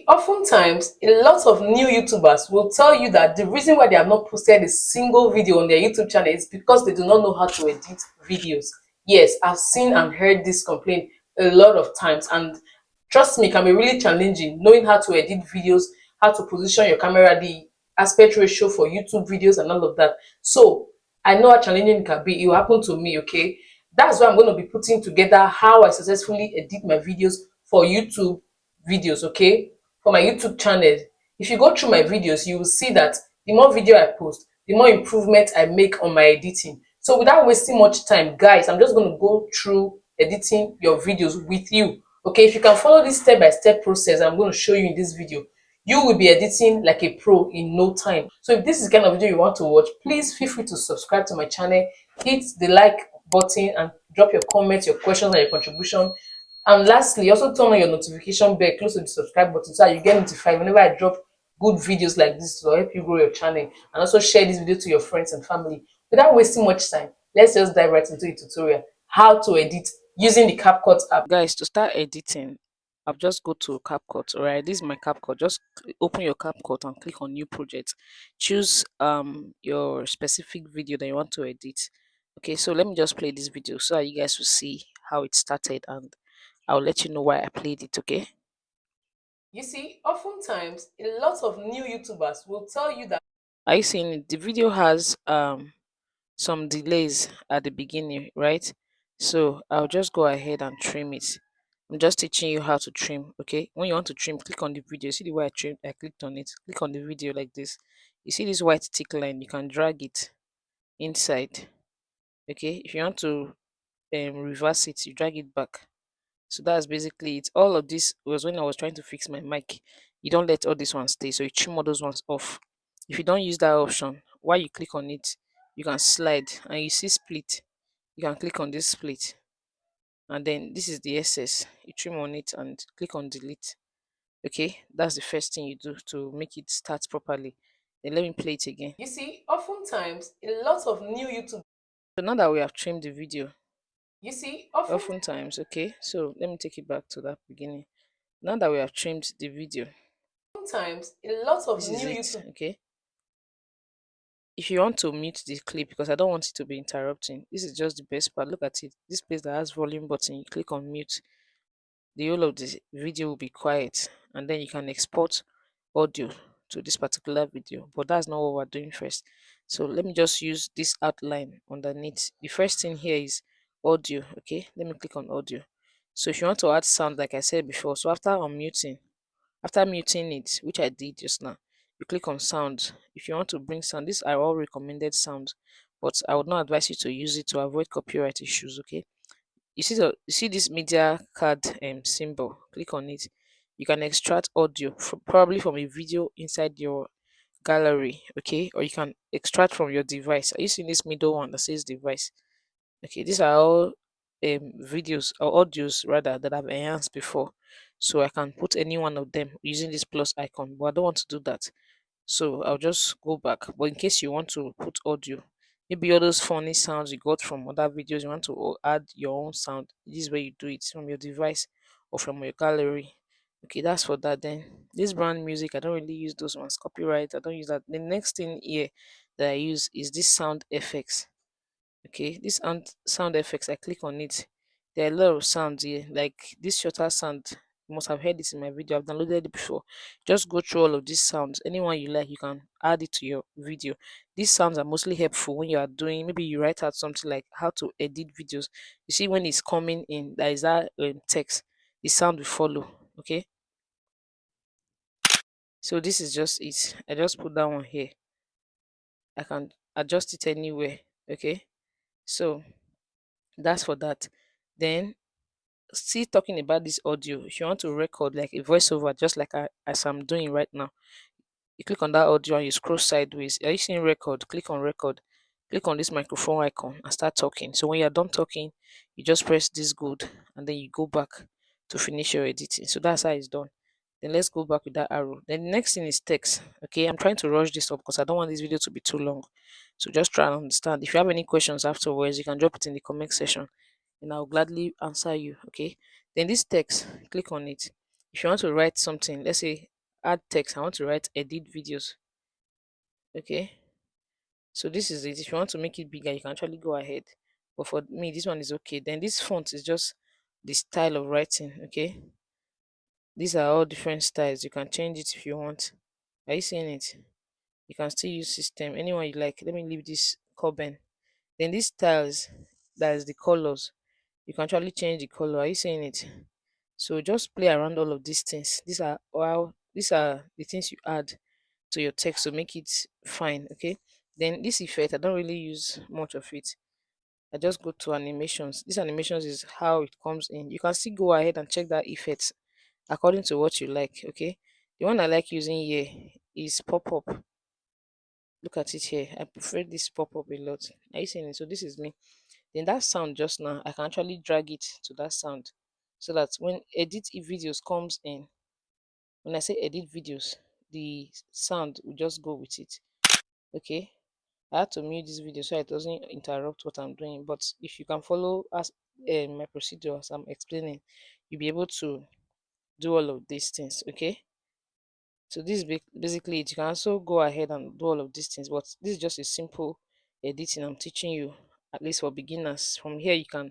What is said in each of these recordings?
Oftentimes, a lot of new YouTubers will tell you that the reason why they have not posted a single video on their YouTube channel is because they do not know how to edit videos. Yes, I've seen and heard this complaint a lot of times, and trust me, it can be really challenging knowing how to edit videos, how to position your camera, the aspect ratio for YouTube videos, and all of that. So, I know how challenging it can be. It will happen to me, okay? That's why I'm going to be putting together how I successfully edit my videos for YouTube videos, okay? For my YouTube channel. If you go through my videos, you will see that the more video I post, the more improvement I make on my editing. So without wasting much time, guys, I'm just going to go through editing your videos with you. Okay, if you can follow this step-by-step process I'm going to show you in this video, you will be editing like a pro in no time. So if this is the kind of video you want to watch, please feel free to subscribe to my channel, hit the like button, and drop your comments, your questions, and your contribution. And lastly, also turn on your notification bell close to the subscribe button so that you get notified whenever I drop good videos like this to help you grow your channel. And also share this video to your friends and family. Without wasting much time, let's just dive right into the tutorial how to edit using the CapCut app. Guys, to start editing, I'll just go to CapCut. All right, this is my CapCut. Just open your CapCut and click on new project. Choose your specific video that you want to edit. Okay, so let me just play this video so that you guys will see how it started, and I'll let you know why I played it. Okay. You see, oftentimes a lot of new YouTubers will tell you that. Are you seeing it? The video has some delays at the beginning, right? So I'll just go ahead and trim it. I'm just teaching you how to trim. Okay, when you want to trim, click on the video. See the way I trimmed, I clicked on it. Click on the video like this. You see this white tick line, you can drag it inside. Okay, if you want to reverse it, you drag it back. So that's basically it. All of this was when I was trying to fix my mic. You don't let all these ones stay, so you trim all those ones off. If you don't use that option, while you click on it, you can slide and you see split. You can click on this split, and then this is the excess. You trim on it and click on delete. Okay, that's the first thing you do to make it start properly. Then let me play it again. You see, oftentimes a lot of new YouTubers. So now that we have trimmed the video, You see, often oftentimes, okay, so let me take it back to that beginning. Now that we have trimmed the video, Sometimes a lot of this is new it. YouTubers. Okay, if you want to mute the clip, because I don't want it to be interrupting, this is just the best part. Look at it, this place that has volume button, you click on mute, the whole of the video will be quiet, and then you can export audio to this particular video. But that's not what we're doing first. So let me just use this outline underneath. The first thing here is audio. Okay, let me click on audio. So if you want to add sound, like I said before, so after muting it, which I did just now, you click on sound. If you want to bring sound, these are all recommended sounds, but I would not advise you to use it to avoid copyright issues. Okay, you see this media card symbol. Click on it. You can extract audio probably from a video inside your gallery, okay, or you can extract from your device. Are you seeing this middle one that says device? Okay, these are all videos or audios rather that I've enhanced before, so I can put any one of them using this plus icon, but I don't want to do that, so I'll just go back. But in case you want to put audio, maybe all those funny sounds you got from other videos, you want to add your own sound, this is where you do it from your device or from your gallery. Okay, that's for that. Then this brand music, I don't really use those ones. Copyright, I don't use that. The next thing here that I use is this sound effects. Okay, this sound effects, I click on it. There are a lot of sounds here, like this shorter sound. You must have heard this in my video. I've downloaded it before. Just go through all of these sounds. Anyone you like, you can add it to your video. These sounds are mostly helpful when you are doing, maybe you write out something like how to edit videos. You see, when it's coming in, there is that text, the sound will follow. Okay, so this is just it. I just put that one here. I can adjust it anywhere. Okay, so that's for that. Then still talking about this audio, if you want to record like a voiceover, just like as I'm doing right now, you click on that audio and you scroll sideways. Are you seeing record? Click on record. Click on this microphone icon and start talking. So when you're done talking, you just press this good and then you go back to finish your editing. So that's how it's done. Then let's go back with that arrow. Then the next thing is text. Okay, I'm trying to rush this up because I don't want this video to be too long. So just try and understand. If you have any questions afterwards, you can drop it in the comment section and I'll gladly answer you. Okay. Then this text, click on it. If you want to write something, let's say add text, I want to write edit videos. Okay, so this is it. If you want to make it bigger, you can actually go ahead. But for me, this one is okay. Then this font is just the style of writing. Okay, these are all different styles. You can change it if you want. Are you seeing it? You can still use system anyone you like. Let me leave this Coben. Then these styles, that is the colors. You can actually change the color. Are you seeing it? So just play around all of these things. These are the things you add to your text to make it fine. Okay. Then this effect, I don't really use much of it. I just go to animations. This animations is how it comes in. You can still go ahead and check that effect according to what you like. Okay. The one I like using here is pop up. Look at it here. I prefer this pop up a lot. Are you seeing it? So this is me. Then that sound just now, I can actually drag it to that sound so that when edit videos comes in, when I say edit videos, the sound will just go with it. Okay. I had to mute this video so it doesn't interrupt what I'm doing. But if you can follow as my procedure as I'm explaining, you'll be able to do all of these things. Okay. So this is basically it. You can also go ahead and do all of these things, but this is just a simple editing I'm teaching you, at least for beginners. From here, you can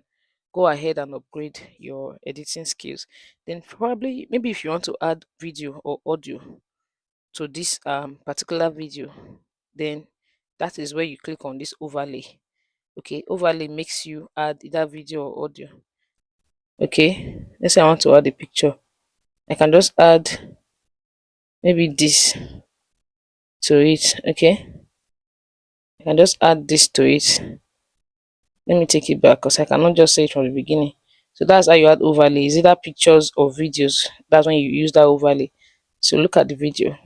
go ahead and upgrade your editing skills. Then probably, maybe if you want to add video or audio to this particular video, then that is where you click on this overlay. Okay, overlay makes you add either video or audio. Okay, let's say I want to add a picture. I can just add maybe this to it. Okay, I can just add this to it. Let me take it back because I cannot just say it from the beginning. So that's how you add overlay. Is either pictures or videos. That's when you use that overlay. So look at the video.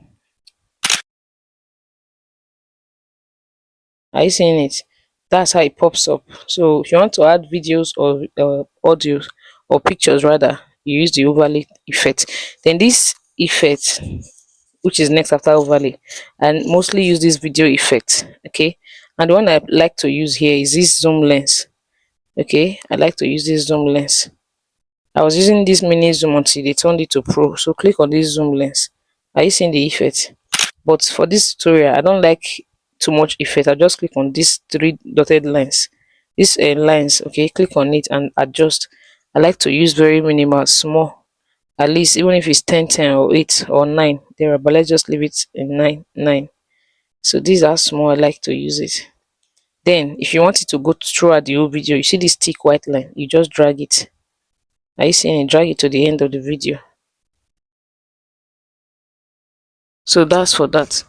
Are you seeing it? That's how it pops up. So if you want to add videos or audio or pictures rather, you use the overlay effect. Then this effect, which is next after overlay, and mostly use this video effect. Okay, and the one I like to use here is this zoom lens. Okay, I like to use this zoom lens. I was using this mini zoom until they turned it to pro. So click on this zoom lens. Are you seeing the effect? But for this tutorial, I don't like too much effect. I just click on this three dotted lines. This lines, okay, click on it and adjust. I like to use very minimal, small. At least even if it's 10, 10 or 8 or 9 there, but let's just leave it in 9, 9. So these are small. I like to use it. Then if you want it to go throughout the whole video, you see this thick white line, you just drag it. Are you seeing it? Drag it to the end of the video. So that's for that.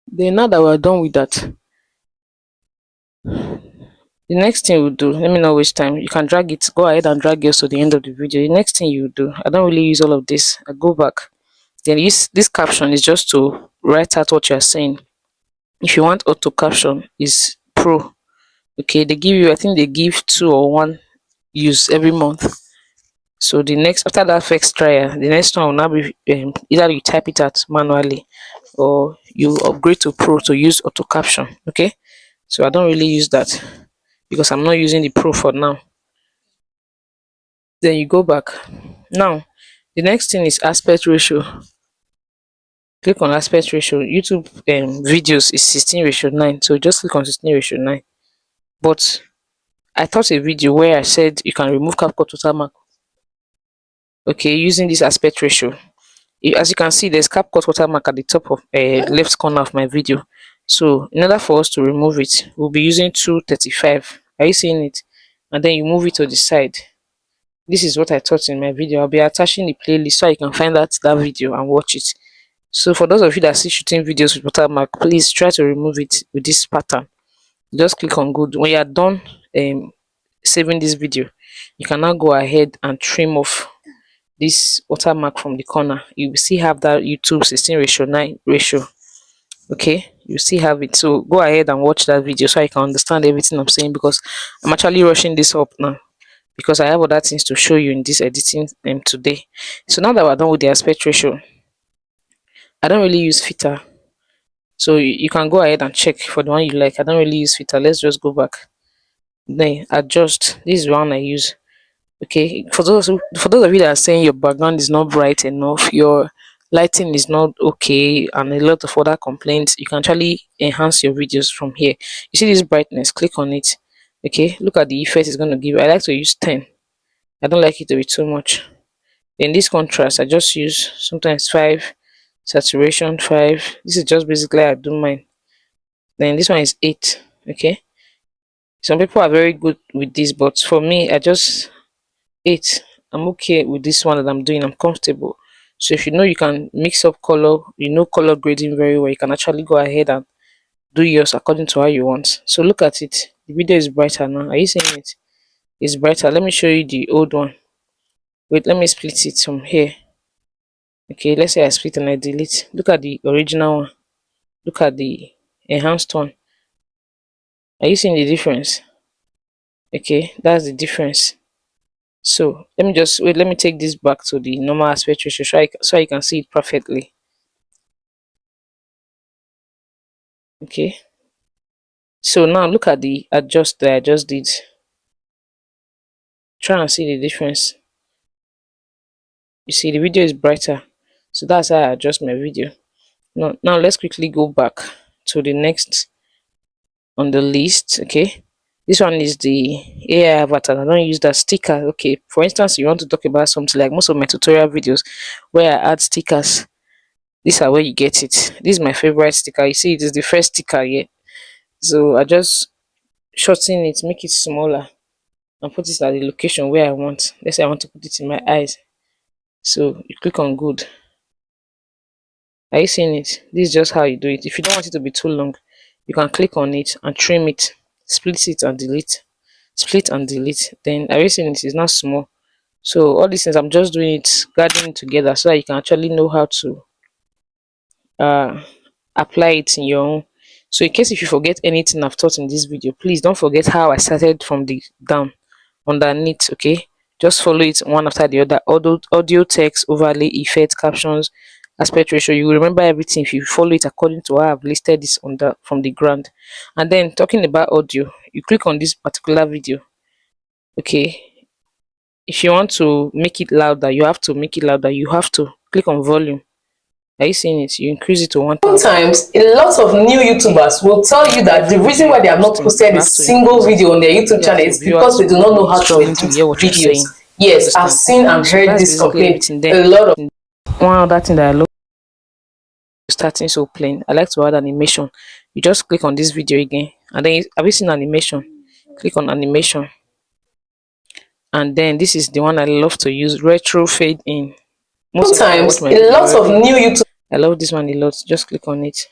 Then now that we're done with that, the next thing we'll do, let me not waste time. You can drag it, go ahead and drag yours to the end of the video. The next thing you do, I don't really use all of this. I go back. Then use this caption is just to write out what you're saying. If you want auto caption, is pro. Okay, they give you, I think they give 2 or 1 use every month. So the next after that first trial, the next one will now be either you type it out manually or you upgrade to pro to use auto caption. Okay, so I don't really use that because I'm not using the pro for now. Then you go back. Now the next thing is aspect ratio. Click on aspect ratio. YouTube videos is 16:9, so just click on 16:9. But I thought a video where I said you can remove CapCut watermark, okay, using this aspect ratio. As you can see, there's CapCut watermark at the top of left corner of my video. So in order for us to remove it, we'll be using 235. Are you seeing it? And then you move it to the side. This is what I taught in my video. I'll be attaching the playlist so you can find that video and watch it. So for those of you that are still shooting videos with watermark, please try to remove it with this pattern. Just click on good. When you are done saving this video, you can now go ahead and trim off this watermark from the corner. You will still have that YouTube 16:9 ratio. Okay, you still have it. So go ahead and watch that video so I can understand everything I'm saying, because I'm actually rushing this up now because I have other things to show you in this editing today. So now that we're done with the aspect ratio, I don't really use filter. So you can go ahead and check for the one you like. I don't really use filter. Let's just go back. Then adjust. This is the one I use. Okay, for those of you that are saying your background is not bright enough, your lighting is not okay, and a lot of other complaints, you can actually enhance your videos from here. You see this brightness, click on it. Okay, look at the effect it's going to give. I like to use 10. I don't like it to be too much. In this contrast, I just use sometimes 5, saturation 5. This is just basically I do mine. Then this one is 8. Okay, some people are very good with this, but for me, I just 8. I'm okay with this one that I'm doing. I'm comfortable. So if you know you can mix up color, you know color grading very well, you can actually go ahead and do yours according to how you want. So look at it. The video is brighter now. Are you seeing it? It's brighter. Let me show you the old one. Wait, let me split it from here. Okay, let's say I split and I delete. Look at the original one. Look at the enhanced one. Are you seeing the difference? Okay, that's the difference. So let me just wait. Let me take this back to the normal aspect ratio so I can see it perfectly. Okay. So now look at the adjust that I just did. Try and see the difference. You see the video is brighter. So that's how I adjust my video. Now let's quickly go back to the next on the list. Okay. This one is the AI avatar. I don't use that sticker. Okay. For instance, you want to talk about something like most of my tutorial videos where I add stickers. These are where you get it. This is my favorite sticker. You see, it is the first sticker here. So I just shorten it, make it smaller, and put it at the location where I want. Let's say I want to put it in my eyes. So you click on good. Are you seeing it? This is just how you do it. If you don't want it to be too long, you can click on it and trim it, split it and delete. Split and delete. Then are you seeing it? It's not small. So all these things I'm just doing it, gathering it together so that you can actually know how to uh apply it in your own. So in case if you forget anything I've taught in this video, please don't forget how I started from the down underneath. Okay, just follow it one after the other. Audio, text, overlay, effect, captions, aspect ratio. You will remember everything if you follow it according to how I've listed this on the from the ground. And then talking about audio, you click on this particular video. Okay, if you want to make it louder, you have to make it louder. You have to click on volume. Are you seeing it? You increase it to 1000. Sometimes a lot of new YouTubers will tell you that the reason why they have not posted a single video on their YouTube channel is because they do not know how to edit videos. Yes, I've seen and heard this complaint a lot of. One other thing that I love starting so plain, I like to add animation. You just click on this video again, and then have you seen animation? Click on animation, and then this is the one I love to use, retro fade in. Sometimes a lot of new YouTube. I love this one a lot. Just click on it.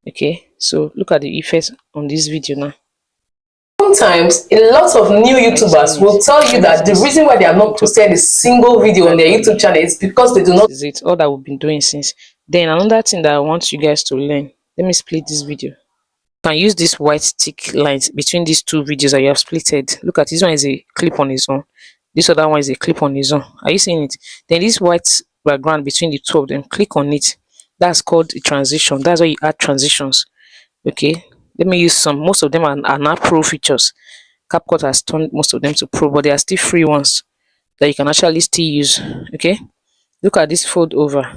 Okay, so look at the effects on this video now. Sometimes a lot of new YouTubers will tell you that the reason why they have not posted a single video on their YouTube channel is because they do not. This is it, all that we've been doing since. Then another thing that I want you guys to learn. Let me split this video. You can use this white tick lines between these two videos that you have splitted. Look at this one is a clip on its own. This other one is a clip on its own. Are you seeing it? Then this white background between the two of them, click on it. That's called a transition. That's why you add transitions. Okay, let me use some. Most of them are now pro features. CapCut has turned most of them to pro, but there are still free ones that you can actually still use. Okay, look at this fold over.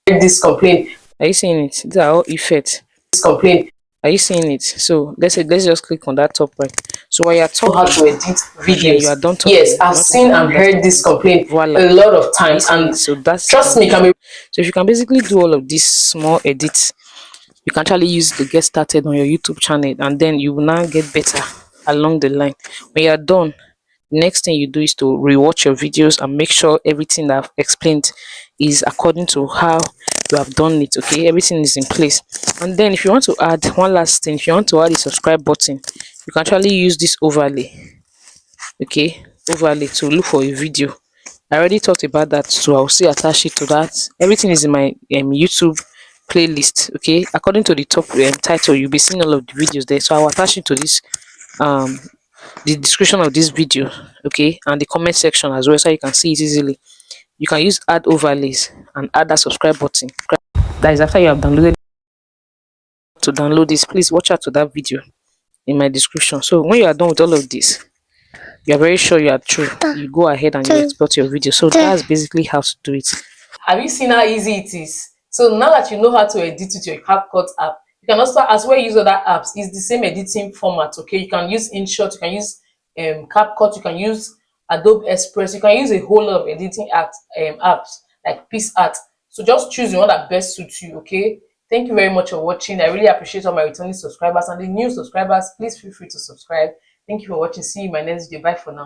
This complaint. Are you seeing it? These are all effects. This complaint. Are you seeing it? So let's just click on that top right. So while you're talking, how to edit videos. You are done talking. Yes, I've seen and heard this complaint a lot of times, and so that's trust me, can be. So if you can basically do all of these small edits, you can actually use to get started on your YouTube channel, and then you will now get better along the line. When you are done, the next thing you do is to rewatch your videos and make sure everything that I've explained is according to how you have done it. Okay, everything is in place. And then if you want to add one last thing, if you want to add a subscribe button, you can actually use this overlay. Okay, overlay to look for a video. I already talked about that, so I'll still attach it to that. Everything is in my YouTube playlist. Okay, according to the top title, you'll be seeing all of the videos there, so I'll attach it to this the description of this video, okay, and the comment section as well, so you can see it easily. You can use add overlays and add that subscribe button. That is after you have downloaded. To download this, please watch out to that video in my description. So when you are done with all of this, you're very sure you are true, you go ahead and you export your video. So that's basically how to do it. Have you seen how easy it is? So now that you know how to edit with your CapCut app, you can also, as well, use other apps. It's the same editing format, okay? You can use InShot, you can use CapCut, you can use Adobe Express, you can use a whole lot of editing apps like PixArt. So just choose the one that best suits you, okay? Thank you very much for watching. I really appreciate all my returning subscribers, and the new subscribers, please feel free to subscribe. Thank you for watching. See you in my next video. Bye for now.